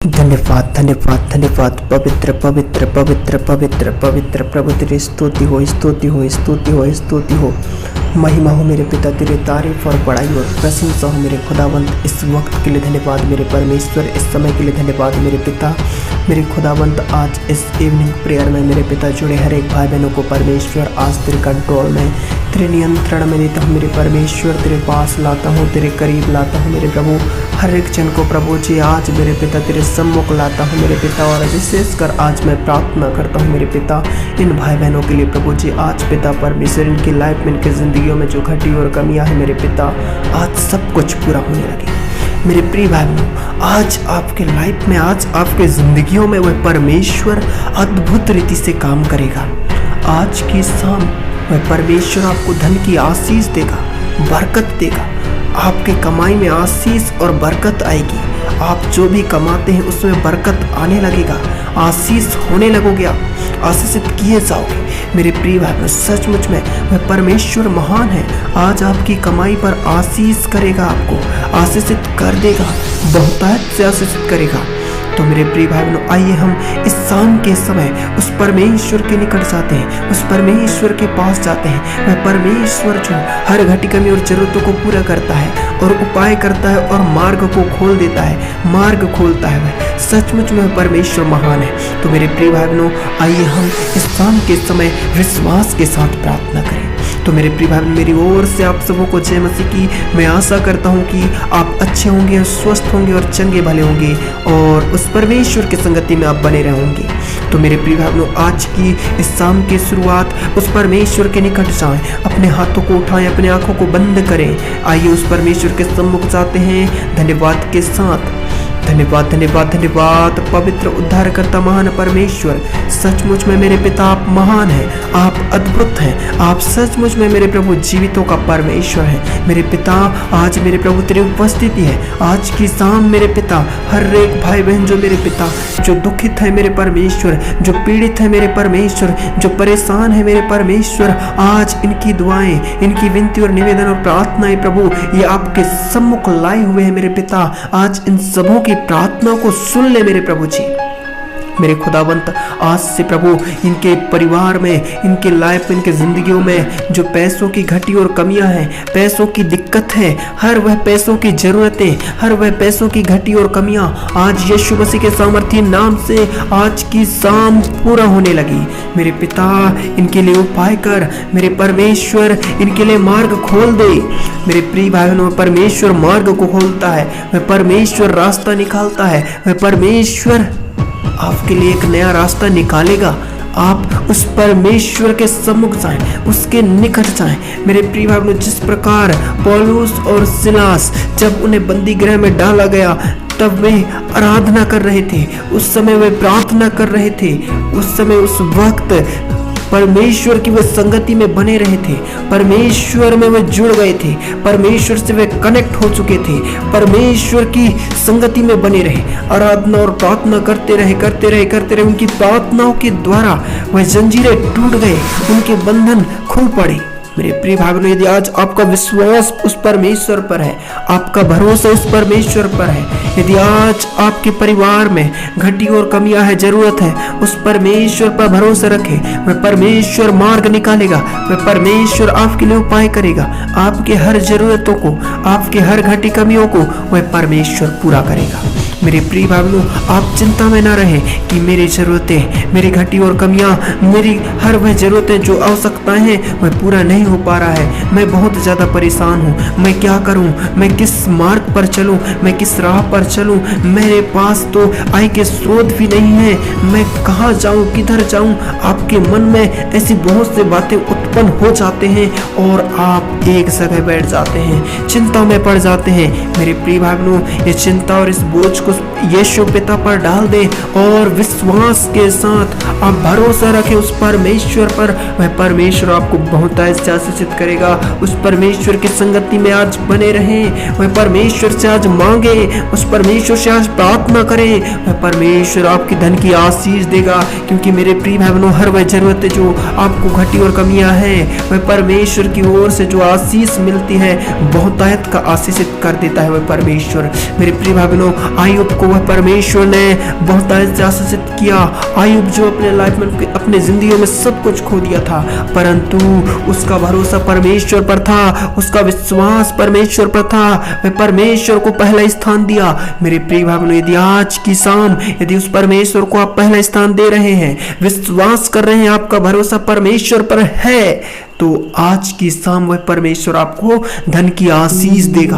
धन्यवाद धन्यवाद धन्यवाद। पवित्र पवित्र पवित्र पवित्र पवित्र प्रभु तेरी स्तुति हो, स्तुति हो, स्तुति हो, स्तुति हो। महिमा हो मेरे पिता, तेरी तारीफ और बड़ाई और प्रशंसा हो मेरे खुदावंत। इस वक्त के लिए धन्यवाद मेरे परमेश्वर, इस समय के लिए धन्यवाद मेरे पिता, मेरे खुदावंत। आज इस इवनिंग प्रेयर में मेरे पिता जुड़े हर एक भाई बहनों को परमेश्वर आज तेरे कंट्रोल में, तेरे नियंत्रण में देता हूँ मेरे परमेश्वर। तेरे पास लाता हूँ, तेरे करीब लाता हूँ मेरे प्रभु। हर एक जन को प्रभु जी आज मेरे पिता तेरे सम्मुख लाता हूँ मेरे पिता। और विशेषकर आज मैं प्रार्थना करता हूँ मेरे पिता इन भाई बहनों के लिए प्रभु जी। आज पिता परमेश्वर इनकी लाइफ में, इनकी ज़िंदगियों में जो घटी और कमियाँ हैं मेरे पिता, आज सब कुछ पूरा होने लगे मेरे प्रिय भाई बहनों। आज आपके लाइफ में, आज आपके ज़िंदगियों में वह परमेश्वर अद्भुत रीति से काम करेगा। आज की शाम वह परमेश्वर आपको धन की आशीष देगा, बरकत देगा। आपके कमाई में आशीष और बरकत आएगी। आप जो भी कमाते हैं उसमें बरकत आने लगेगा, आशीष होने लगोगे, आप आशीषित किए जाओगे मेरे प्रिय भाई। सचमुच में वह परमेश्वर महान है। आज आपकी कमाई पर आशीष करेगा, आपको आशीषित कर देगा, बहुतायत से आशीषित करेगा। तो मेरे प्रिय भाई बहनों, आइए हम इस शाम के समय उस परमेश्वर के निकट जाते हैं, उस परमेश्वर के पास जाते हैं। वह परमेश्वर जो हर घटी कमी और जरूरतों को पूरा करता है और उपाय करता है और मार्ग को खोल देता है, मार्ग खोलता है। वह सचमुच में परमेश्वर महान है। तो मेरे प्रिय भाई बहनों, आइए हम इस शाम के समय विश्वास के साथ प्रार्थना करें। तो मेरे प्रिय भाई, मेरी ओर से आप सबों को जय मसीह की। मैं आशा करता हूँ कि आप अच्छे होंगे और स्वस्थ होंगे और चंगे भले होंगे और उस परमेश्वर की संगति में आप बने रहेंगे। तो मेरे प्रिय भाइयों, आज की इस शाम की शुरुआत उस परमेश्वर के निकट जाएं, अपने हाथों को उठाएं, अपने आंखों को बंद करें। आइए उस परमेश्वर के सम्मुख जाते हैं धन्यवाद के साथ। धन्यवाद धन्यवाद धन्यवाद पवित्र उद्धारकर्ता महान परमेश्वर। सचमुच में मेरे पिता आप महान हैं, आप अद्भुत हैं, आप सचमुच में मेरे प्रभु जीवितों का परमेश्वर है मेरे पिता। आज मेरे प्रभु तेरी उपस्थिति है आज की शाम मेरे पिता। हर एक भाई बहन जो मेरे पिता जो दुखित है मेरे परमेश्वर, जो पीड़ित है मेरे परमेश्वर, जो परेशान है मेरे परमेश्वर, आज इनकी दुआएं, इनकी विनती और निवेदन और प्रार्थनाएं प्रभु ये आपके सम्मुख लाए हुए हैं मेरे पिता। आज इन सबों की प्रार्थना को सुन ले मेरे प्रभु जी। मेरे खुदावंत, आज से प्रभु इनके परिवार में, इनके लाइफ में, इनके जिंदगियों में जो पैसों की घटी और कमियां हैं, पैसों की दिक्कत है, हर वह पैसों की जरूरतें, हर वह पैसों की घटी और कमियां आज यीशु मसीह के सामर्थी नाम से आज की शाम पूरा होने लगी मेरे पिता। इनके लिए उपाय कर मेरे परमेश्वर, इनके लिए मार्ग खोल दे मेरे प्रिय भाई बहनों। परमेश्वर मार्ग को खोलता है, वह परमेश्वर रास्ता निकालता है, वह परमेश्वर आपके लिए एक नया रास्ता निकालेगा। आप उस परमेश्वर के सम्मुख जाएं, उसके निकट जाएं मेरे प्रिय भाई बहनों। जिस प्रकार पौलुस और सिलास जब उन्हें बंदी गृह में डाला गया तब वे आराधना कर रहे थे, उस समय वे प्रार्थना कर रहे थे, उस समय उस वक्त परमेश्वर की वे संगति में बने रहे थे, परमेश्वर में वे जुड़ गए थे, परमेश्वर से वे कनेक्ट हो चुके थे, परमेश्वर की संगति में बने रहे, आराधना और प्रार्थना करते रहे करते रहे करते रहे। उनकी प्रार्थनाओं के द्वारा वह जंजीरें टूट गए, उनके बंधन खुल पड़े मेरे प्रिय भाई बहनों। यदि आज आपका विश्वास उस परमेश्वर पर है, आपका भरोसा उस परमेश्वर पर है, यदि आज आपके परिवार में घटी और कमियां है, जरूरत है, उस परमेश्वर पर भरोसा रखें। वह परमेश्वर मार्ग निकालेगा, वह परमेश्वर आपके लिए उपाय करेगा। आपके हर जरूरतों को, आपके हर घटी कमियों को वह परमेश्वर पूरा करेगा मेरे प्रिय भाई बहनों। आप चिंता में ना रहें कि मेरी जरूरतें, मेरी घटी और कमियां, मेरी हर वह जरूरतें जो आवश्यकताएं हैं वह पूरा नहीं हो पा रहा है। मैं बहुत ज़्यादा परेशान हूँ, मैं क्या करूँ, मैं किस मार्ग पर चलूँ, मैं किस राह पर चलूँ, मेरे पास तो आय के स्रोत भी नहीं है, मैं कहाँ जाऊँ, किधर जाऊँ। आपके मन में ऐसी बहुत सी बातें उत्पन्न हो जाते हैं और आप एक जगह बैठ जाते हैं, चिंता में पड़ जाते हैं मेरे प्रिय भाई बहनों। ये चिंता और इस बोझ यीशु पिता पर डाल दे और विश्वास के साथ आप भरोसा रखें उस परमेश्वर पर। वह परमेश्वर आपको बहुतायत से आशीषित करेगा। उस परमेश्वर की संगति में आज बने रहें, वह परमेश्वर से आज मांगे, उस परमेश्वर से आज प्रार्थना करें, वह परमेश्वर आपकी धन की आशीष देगा। क्योंकि मेरे प्रिय भाई बहनों, हर वह जरूरत जो आपको घटी और कमियां हैं, वह परमेश्वर की ओर से जो आशीष मिलती है बहुतायत का आशीषित कर देता है वह परमेश्वर। मेरे प्रिय भाई बहनों, आयुब को वह परमेश्वर ने बहुतायत से आशीषित किया। आयुब जो अपने लाइफ में, अपने जिंदगी में सब कुछ खो दिया था, परंतु उसका भरोसा परमेश्वर पर था, उसका विश्वास परमेश्वर पर था, वह परमेश्वर को पहला स्थान दिया। मेरे प्रिय भाई बहनों, यदि आज की शाम यदि उस परमेश्वर को आप पहला स्थान दे रहे हैं, विश्वास कर रहे हैं, आपका भरोसा परमेश्वर पर है, तो आज की शाम वह परमेश्वर आपको धन की आशीष देगा।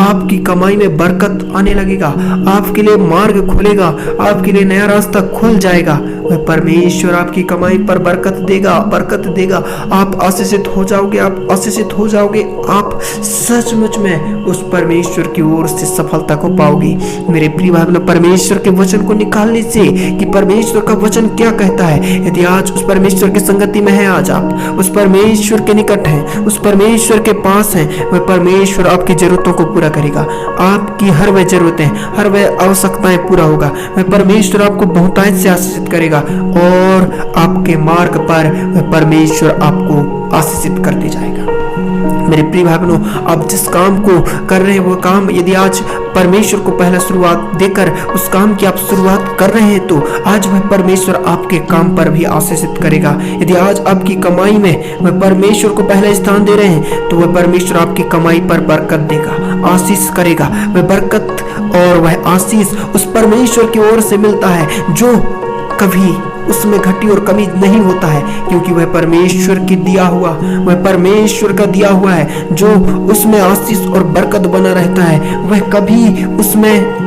आपकी कमाई में बरकत आने लगेगा, आपके लिए मार्ग खुलेगा, आपके लिए नया रास्ता खुल जाएगा। वह परमेश्वर आपकी कमाई पर बरकत देगा। आप आशीषित हो जाओगे, आप आशीषित हो जाओगे। आप सचमुच में उस परमेश्वर की ओर से सफलता को पाओगे। मेरे प्रिय भाई बहनों, परमेश्वर के वचन को निकालने से कि परमेश्वर का वचन क्या कहता है, यदि आज उस परमेश्वर की संगति में है, आज आप उस परमेश्वर के निकट हैं, उस परमेश्वर के पास हैं, वह परमेश्वर आपकी जरूरतों को पूरा करेगा। आपकी हर वह जरूरतें, हर वह आवश्यकताएं पूरा होगा। वह परमेश्वर आपको बहुतायत से आशीषित करेगा और आपके मार्ग पर वह परमेश्वर आपको आशीषित करते जाएगा। मेरे प्रिय भाई बहनों, आप जिस काम को कर रहे हैं वो काम यदि आज परमेश्वर को पहला शुरुआत देकर उस काम की आप शुरुआत कर रहे हैं, तो आज वह परमेश्वर आपके काम पर भी आशीषित करेगा। यदि आज आपकी कमाई में वह परमेश्वर को पहला स्थान दे रहे हैं, तो वह परमेश्वर आपकी कमाई पर बरकत देगा, आशीष करेगा। वह बरकत और वह आशीष उस परमेश्वर की ओर से मिलता है जो कभी उसमें घटी और कमी नहीं होता है, क्योंकि वह परमेश्वर की दिया हुआ, वह परमेश्वर का दिया हुआ है, जो उसमें आशीष और बरकत बना रहता है। वह कभी उसमें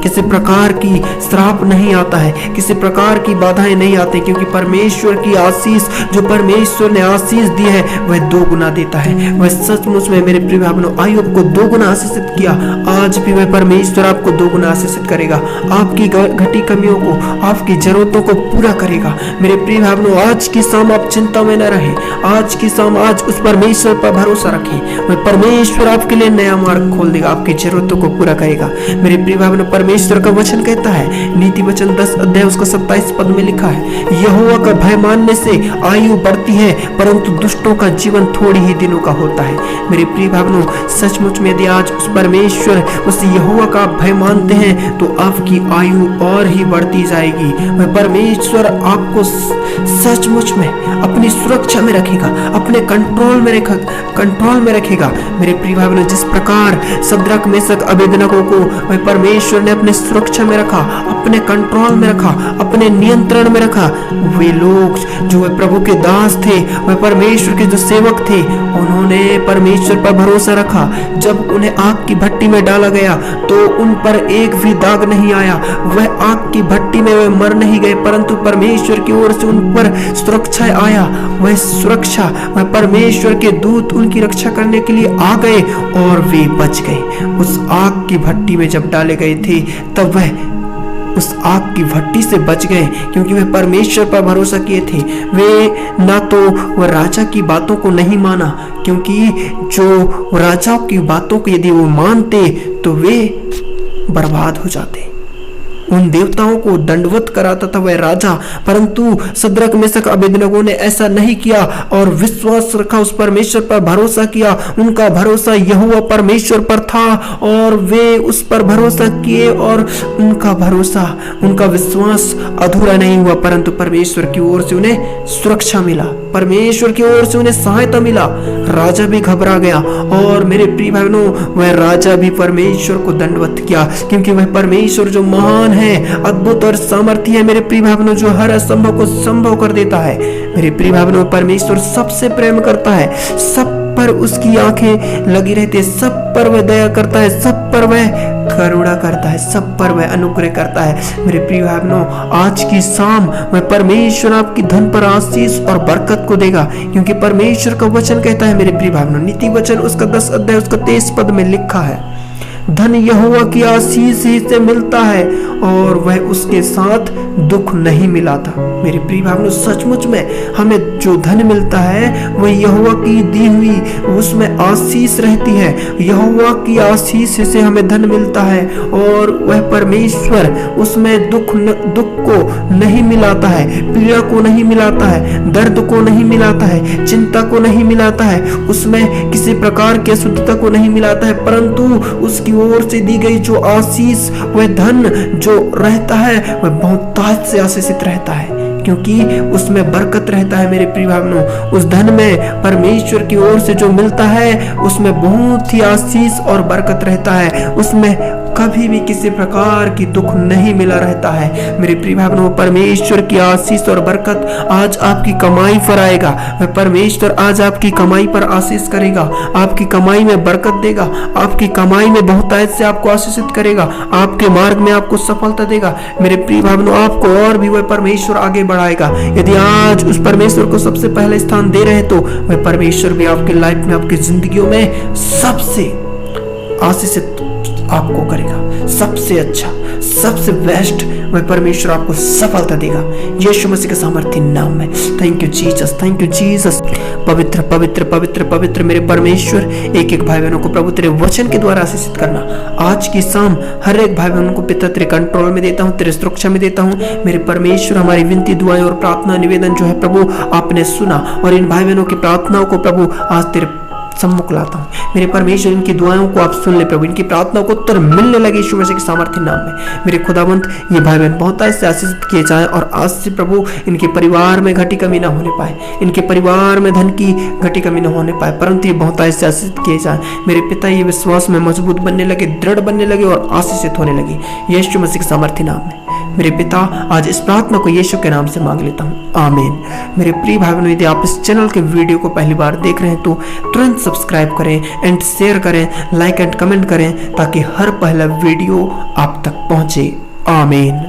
किसी प्रकार की श्राप नहीं आता है, किसी प्रकार की बाधाएं नहीं आती, क्योंकि परमेश्वर की आशीष, जो परमेश्वर ने आशीष दी है, वह 2 गुना देता है। वह सचमुच में मेरे प्रिय भाई बहनों, आयुब को 2 गुना आशीषित किया, आज भी वह परमेश्वर आपको 2 गुना आशीषित करेगा। आपकी घटी कमियों को, आपकी जरूरतों को पूरा करेगा। मेरे प्रिय भाई बहनों, आज की शाम आप चिंता में न रहे, आज की शाम आज उस परमेश्वर पर भरोसा रखें। वह परमेश्वर आपके लिए नया मार्ग खोल देगा, आपकी जरूरतों को पूरा करेगा। मेरे प्रिय भाई बहनों, परमेश्वर का वचन कहता है, नीति वचन 10 अध्याय उसका 27 पद में लिखा है, यहोवा का भय मानने से आयु बढ़ती है, परंतु दुष्टों का जीवन थोड़ी ही दिनों का होता है। मेरे प्रिय भाई बहनों, सचमुच में यदि आज उस परमेश्वर, उस यहोवा का भय मानते हैं, तो आपकी आयु और ही बढ़ती जाएगी। वह परमेश्वर आपको सचमुच में अपनी सुरक्षा में रखेगा, अपने कंट्रोल में रखेगा। मेरे प्रिय भाई बहनों, जिस प्रकार शद्रक मेशक अबेदनगो को वह परमेश्वर ने अपने सुरक्षा में रखा, अपने कंट्रोल में रखा, अपने नियंत्रण में रखा, वे लोग जो वे प्रभु के दास थे, वह परमेश्वर के जो सेवक थे, उन्होंने परमेश्वर पर भरोसा रखा। जब उन्हें आग की भट्टी में डाला गया तो उन पर एक भी दाग नहीं आया। वह आग की भट्टी में वे मर नहीं गए, परंतु परमेश्वर की ओर से उन पर सुरक्षा आया। वह सुरक्षा, वह परमेश्वर के दूत उनकी रक्षा करने के लिए आ गए और वे बच गए। उस आग की भट्टी में जब डाले गए थे, तब वह उस आग की भट्टी से बच गए, क्योंकि वे परमेश्वर पर भरोसा किए थे। वे ना तो वह राजा की बातों को नहीं माना, क्योंकि जो राजाओं की बातों को यदि वो मानते तो वे बर्बाद हो जाते। उन देवताओं को दंडवत कराता था वह राजा, परंतु शद्रक मेशक अबेदनगो ने ऐसा नहीं किया और विश्वास रखा, उस परमेश्वर पर भरोसा किया। उनका भरोसा यहोवा परमेश्वर पर था और वे उस पर भरोसा किए और उनका भरोसा, उनका विश्वास अधूरा नहीं हुआ, परंतु परमेश्वर की ओर से उन्हें सुरक्षा मिला, परमेश्वर की ओर से उन्हें सहायता मिला। राजा भी घबरा गया और मेरे प्रिय भाइयों, वह राजा भी परमेश्वर को दंडवत किया, क्योंकि वह परमेश्वर जो महान है, अद्भुत और सामर्थ्य है, मेरे प्रिय भाइयों, जो हर असंभव को संभव कर देता है। मेरे प्रिय भाइयों, परमेश्वर सबसे प्रेम करता है, सब पर उसकी आंखें लगी रहती है, सब पर वह दया करता है, सब पर वह करुणा करता है, सब पर वह अनुग्रह करता है। मेरे प्रिय भाइयों, आज की शाम वह परमेश्वर आपकी धन पर आशीष और बरकत को देगा, क्योंकि परमेश्वर का वचन कहता है, मेरे प्रिय भाइयों, नीति वचन उसका 10 अध्याय उसका 23 पद में लिखा है, धन यहोवा की आशीष ही से मिलता है और वह उसके साथ दुख नहीं मिलाता। मेरे प्रिय भाइयों, सचमुच में हमें जो धन मिलता है वह यहोवा की दी हुई उसमें आशीष रहती है। यहोवा की आशीष से हमें धन मिलता है और वह परमेश्वर उसमें दुख को नहीं मिलाता है, पीड़ा को नहीं मिलाता है, दर्द को नहीं मिलाता है, चिंता को नहीं मिलाता है, उसमें किसी प्रकार की अशुद्धता को नहीं मिलाता है, परंतु उसकी ओर से दी गई जो आशीष, वह धन जो रहता है वह बहुतायत से आशीषित रहता है, क्योंकि उसमें बरकत रहता है। मेरे प्रिय भाइयों, उस धन में परमेश्वर की ओर से जो मिलता है उसमें बहुत ही आशीष और बरकत रहता है, उसमें कभी भी किसी प्रकार की दुख नहीं मिला रहता है। मेरे प्रिय भाइयों, परमेश्वर की आशीष और बरकत आज आपकी कमाई पर आएगा। वह परमेश्वर आज आपकी कमाई पर आशीष करेगा, आपकी कमाई में बरकत देगा, आपकी कमाई में बहुतायत से आपको आशीषित करेगा, आपके मार्ग में आपको सफलता देगा। मेरे प्रिय भाइयों, आपको और भी वह परमेश्वर आगे बढ़ाएगा। यदि आज उस परमेश्वर को सबसे पहले स्थान दे रहे तो वह परमेश्वर भी आपके लाइफ में, आपकी जिंदगियों में सबसे आशीषित आपको करेगा, सबसे अच्छा, सबसे बेस्ट वह परमेश्वर आपको सफलता देगा यीशु मसीह के सामर्थ्य नाम में। Thank you Jesus, thank you Jesus. पवित्र पवित्र पवित्र पवित्र मेरे परमेश्वर, एक एक भाई बहनों को प्रभु तेरे वचन के द्वारा आशीषित करना। आज की शाम हर एक भाई बहनों को पिता तेरे कंट्रोल में देता हूँ, तेरे सुरक्षा में देता हूँ। मेरे परमेश्वर, हमारी विनती, दुआएं और प्रार्थना निवेदन जो है प्रभु आपने सुना, और इन भाई बहनों की प्रार्थनाओं को प्रभु आज तेरे सम्मुख लाता हूँ। मेरे परमेश्वर, इनकी दुआओं को आप सुन ले प्रभु, इनकी प्रार्थनाओं को उत्तर मिलने लगे यीशु मसीह के सामर्थ्य नाम में। मेरे खुदावंत, ये भाई बहन बहुत से आशीषित किए जाएं और आज से प्रभु इनके परिवार में घटी कमी ना होने पाए, इनके परिवार में धन की घटी कमी ना होने पाए, परंतु ये बहुत से आशीषित किए जाएं। मेरे पिता, ये विश्वास में मजबूत बनने लगे, दृढ़ बनने लगे और आशीषित होने लगे यीशु मसीह के सामर्थ्य नाम में। मेरे पिता, आज इस प्रार्थना को यीशु के नाम से मांग लेता हूँ, आमीन। मेरे प्रिय भाई बहनों, यदि आप इस चैनल के वीडियो को पहली बार देख रहे हैं तो तुरंत सब्सक्राइब करें एंड शेयर करें, लाइक एंड कमेंट करें, ताकि हर पहला वीडियो आप तक पहुंचे, आमीन।